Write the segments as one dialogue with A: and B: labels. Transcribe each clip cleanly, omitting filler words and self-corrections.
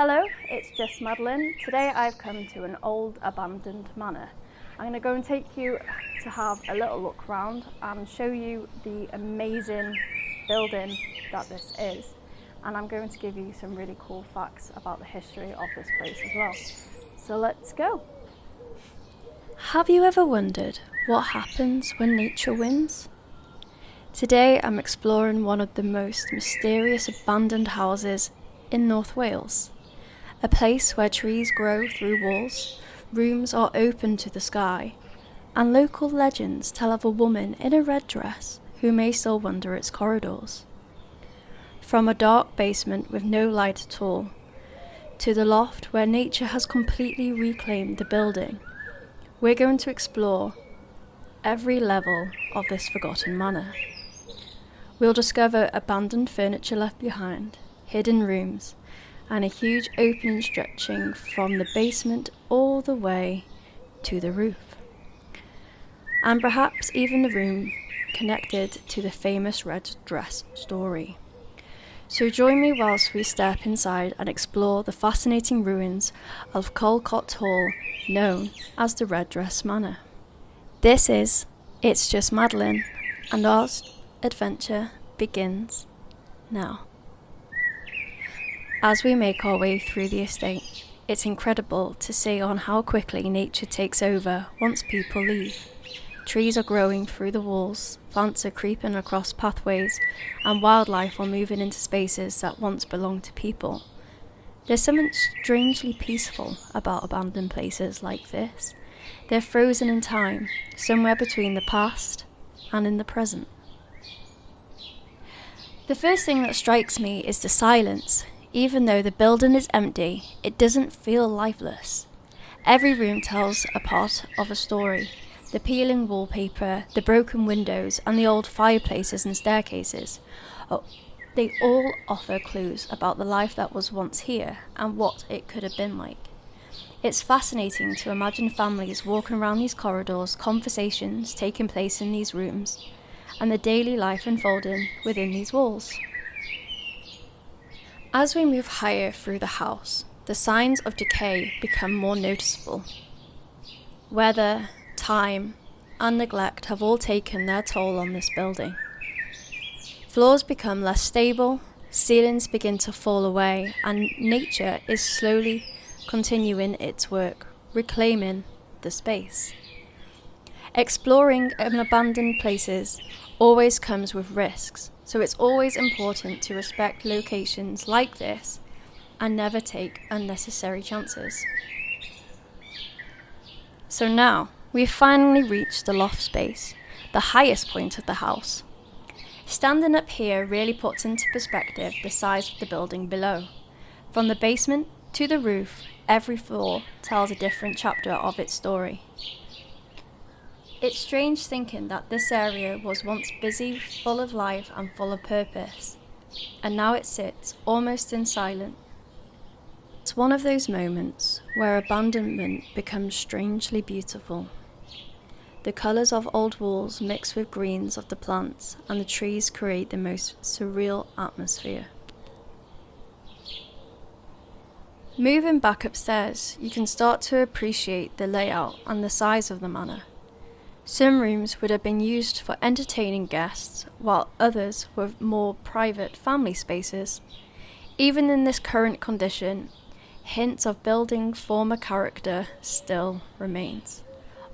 A: Hello, it's just Madeline. Today I've come to an old abandoned manor. I'm going to go and take you to have a little look around and show you the amazing building that this is. And I'm going to give you some really cool facts about the history of this place as well. So let's go. Have you ever wondered what happens when nature wins? Today I'm exploring one of the most mysterious abandoned houses in North Wales. A place where trees grow through walls, rooms are open to the sky, and local legends tell of a woman in a red dress who may still wander its corridors. From a dark basement with no light at all, to the loft where nature has completely reclaimed the building, we're going to explore every level of this forgotten manor. We'll discover abandoned furniture left behind, hidden rooms, and a huge opening stretching from the basement all the way to the roof. And perhaps even the room connected to the famous Red Dress story. So join me whilst we step inside and explore the fascinating ruins of Calcott Hall, known as the Red Dress Manor. This is It's Just Madeline, and our adventure begins now. As we make our way through the estate, it's incredible to see on how quickly nature takes over once people leave. Trees are growing through the walls, plants are creeping across pathways, and wildlife are moving into spaces that once belonged to people. There's something strangely peaceful about abandoned places like this. They're frozen in time, somewhere between the past and in the present. The first thing that strikes me is the silence. Even though the building is empty, it doesn't feel lifeless. Every room tells a part of a story. The peeling wallpaper, the broken windows, and the old fireplaces and staircases. They all offer clues about the life that was once here and what it could have been like. It's fascinating to imagine families walking around these corridors, conversations taking place in these rooms, and the daily life unfolding within these walls. As we move higher through the house, the signs of decay become more noticeable. Weather, time, and neglect have all taken their toll on this building. Floors become less stable, ceilings begin to fall away, and nature is slowly continuing its work, reclaiming the space. Exploring abandoned places always comes with risks. So it's always important to respect locations like this and never take unnecessary chances. So now, we've finally reached the loft space, the highest point of the house. Standing up here really puts into perspective the size of the building below. From the basement to the roof, every floor tells a different chapter of its story. It's strange thinking that this area was once busy, full of life and full of purpose, and now it sits almost in silence. It's one of those moments where abandonment becomes strangely beautiful. The colours of old walls mix with greens of the plants, and the trees create the most surreal atmosphere. Moving back upstairs, you can start to appreciate the layout and the size of the manor. Some rooms would have been used for entertaining guests, while others were more private family spaces. Even in this current condition, hints of building former character still remains.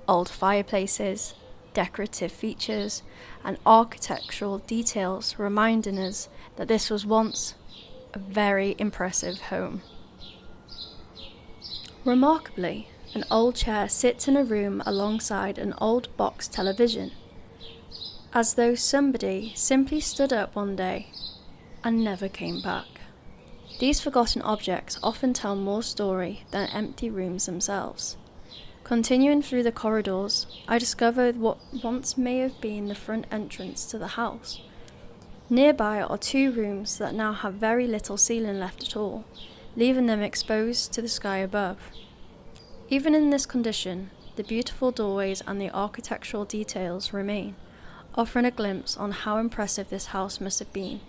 A: Old fireplaces, decorative features, and architectural details reminding us that this was once a very impressive home. Remarkably, an old chair sits in a room alongside an old box television, as though somebody simply stood up one day and never came back. These forgotten objects often tell more story than empty rooms themselves. Continuing through the corridors, I discovered what once may have been the front entrance to the house. Nearby are two rooms that now have very little ceiling left at all, leaving them exposed to the sky above. Even in this condition, the beautiful doorways and the architectural details remain, offering a glimpse on how impressive this house must have been.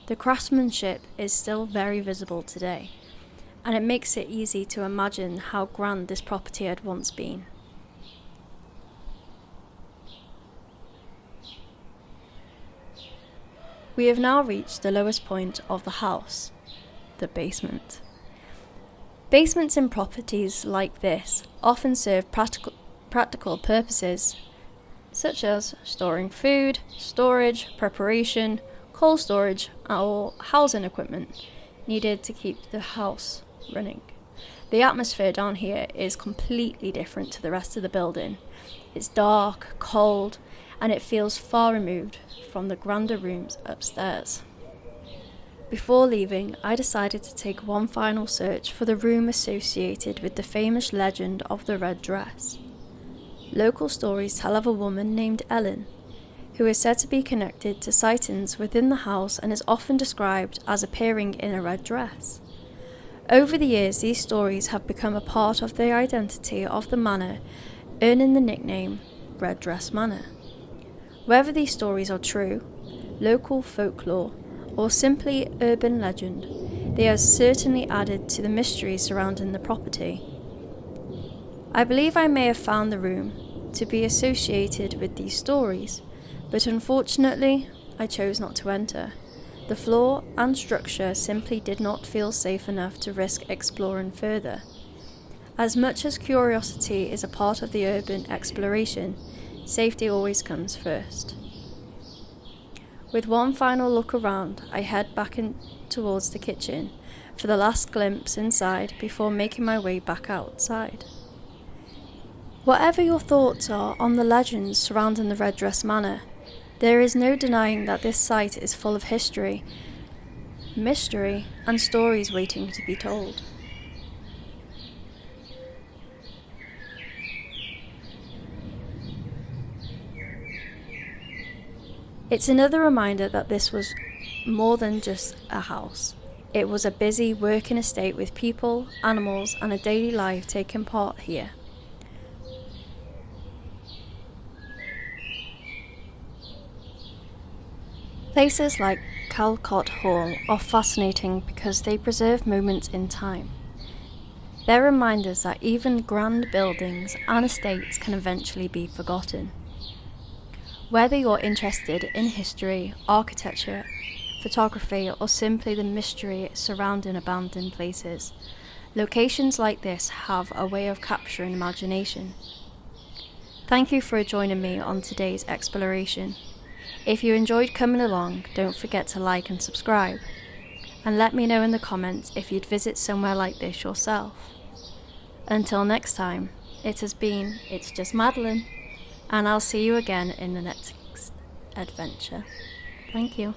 A: The craftsmanship is still very visible today, and it makes it easy to imagine how grand this property had once been. We have now reached the lowest point of the house, the basement. Basements in properties like this often serve practical purposes, such as storing food, storage, preparation, cold storage, or housing equipment needed to keep the house running. The atmosphere down here is completely different to the rest of the building. It's dark, cold, and it feels far removed from the grander rooms upstairs. Before leaving, I decided to take one final search for the room associated with the famous legend of the red dress. Local stories tell of a woman named Ellen, who is said to be connected to sightings within the house and is often described as appearing in a red dress. Over the years, these stories have become a part of the identity of the manor, earning the nickname Red Dress Manor. Whether these stories are true, local folklore, or simply urban legend, they have certainly added to the mystery surrounding the property. I believe I may have found the room to be associated with these stories, but unfortunately, I chose not to enter. The floor and structure simply did not feel safe enough to risk exploring further. As much as curiosity is a part of the urban exploration, safety always comes first. With one final look around, I head back towards the kitchen for the last glimpse inside before making my way back outside. Whatever your thoughts are on the legends surrounding the Red Dress Manor, there is no denying that this site is full of history, mystery, and stories waiting to be told. It's another reminder that this was more than just a house. It was a busy working estate with people, animals, and a daily life taking part here. Places like Calcott Hall are fascinating because they preserve moments in time. They're reminders that even grand buildings and estates can eventually be forgotten. Whether you're interested in history, architecture, photography, or simply the mystery surrounding abandoned places, locations like this have a way of capturing imagination. Thank you for joining me on today's exploration. If you enjoyed coming along, don't forget to like and subscribe. And let me know in the comments if you'd visit somewhere like this yourself. Until next time, it's just Madeline, and I'll see you again in the next adventure. Thank you.